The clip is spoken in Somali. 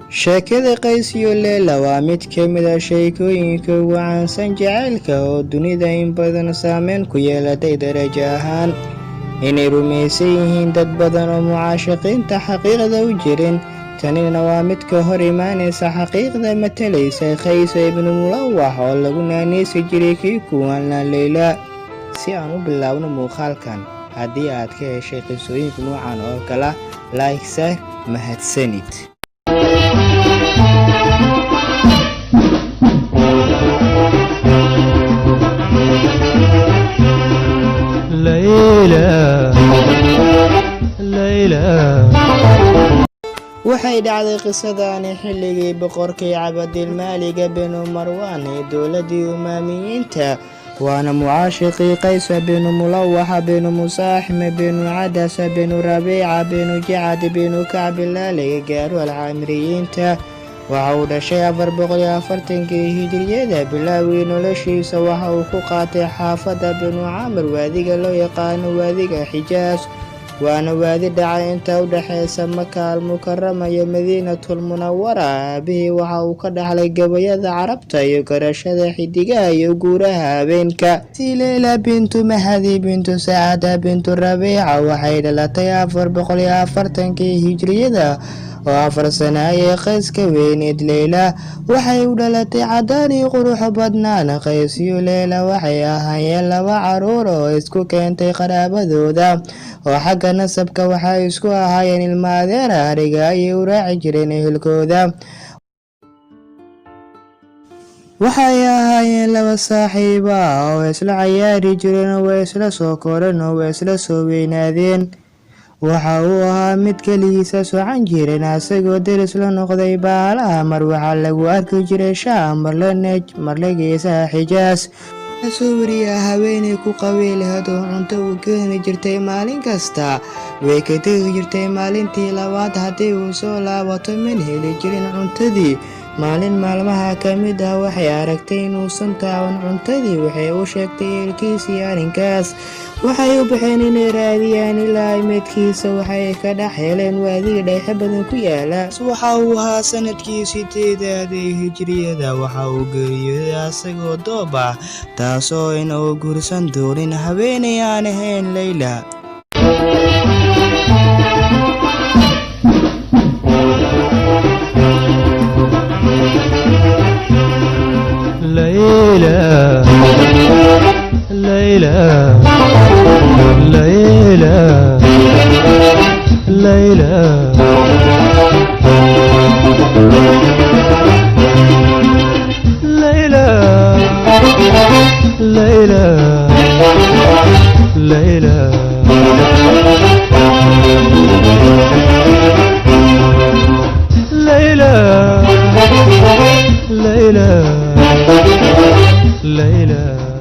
sheekada Qays iyo Leela waa mid ka mid ah sheekooyinka ugu caansan jacaylka oo dunida in badan saameyn ku yeelatay darajo ahaan. Inay rumaysan yihiin dad badan oo mucaashaqiinta xaqiiqda u jirin. Tanina waa mid ka hor imaanaysa xaqiiqda matalaysa Qays ibn Mulawah oo lagu naanaysi jiray kii kuwaana Leela. Si aan u bilaawno muuqaalkan, haddii aad ka heshay qisooyinka noocan oo kale, like saar, mahadsanid. waxay dhacday qisadani xilligii boqorkii Cabdilmaalik bin Marwan ee dowladii Umaamiyiinta, waana mucaashiqii Qays bin Mulawah bin Musaaxim bin Cadas bin Rabiica bin Jacad bin Kacb laga gaaro alcaamiriyiinta. waxa uu dhashay 440 hijriyada. bilaawii noloshiisa waxa uu ku qaatay xaafadda binu Camr, waadiga loo yaqaano waadiga Xijaas, waana waadi dhacay inta u dhaxaysa Maka al-Mukarrama iyo Madiinatul Munawwara. aabihii waxa uu ka dhaxlay gabayada Carabta iyo garashada xidigaha iyo guuraha habeenka. Leela bintu Mahdi bintu Sacad bintu Rabiica waxay dhalatay 440 hijriyada oo 4 sano ayay Qays ka weyneyd. Leela waxay u dhalatay cadaan iyo qurux badnaan. Qays iyo Leela waxay ahaayeen 2 caruur oo isku keentay qaraabadooda, oo xagga nasabka waxay isku ahaayeen ilma adeer. ariga ayay u raaci jireen ehelkooda. waxay ahaayeen 2 saaxiib ah oo isla ciyaari jireen, oo isla soo koreen, oo isla soo weynaadeen. waxa uu ahaa mid keligiisa socan jirin, asagoo deris la noqday baalaha. mar waxaa lagu arki jiray Shaam, marle geesaha Xijaas. soo wariya haweeney ku qabiil lahayd oo cunto u keeni jirtay maalin kasta. way ka tegi jirtay maalintii labaad haddii uu soo laabato man heli jirin cuntadii. maalin maalmaha ka mid ah waxay aragtay inuusan taaban cuntadii. waxay u sheegtay eelkiisii arrinkaas. waxay u baxeen inay raadiyaan ilaa meydkiisa. waxay ka dhex heleen waadiga dhagaxyo badan ku yaala. waxa uu ahaa sanadkii 8aad ee hijriyada. waxa uu geeriyooday asagoo doob ah, taasoo in uu guursan doonin haweeney aan ahayn Leela. Leila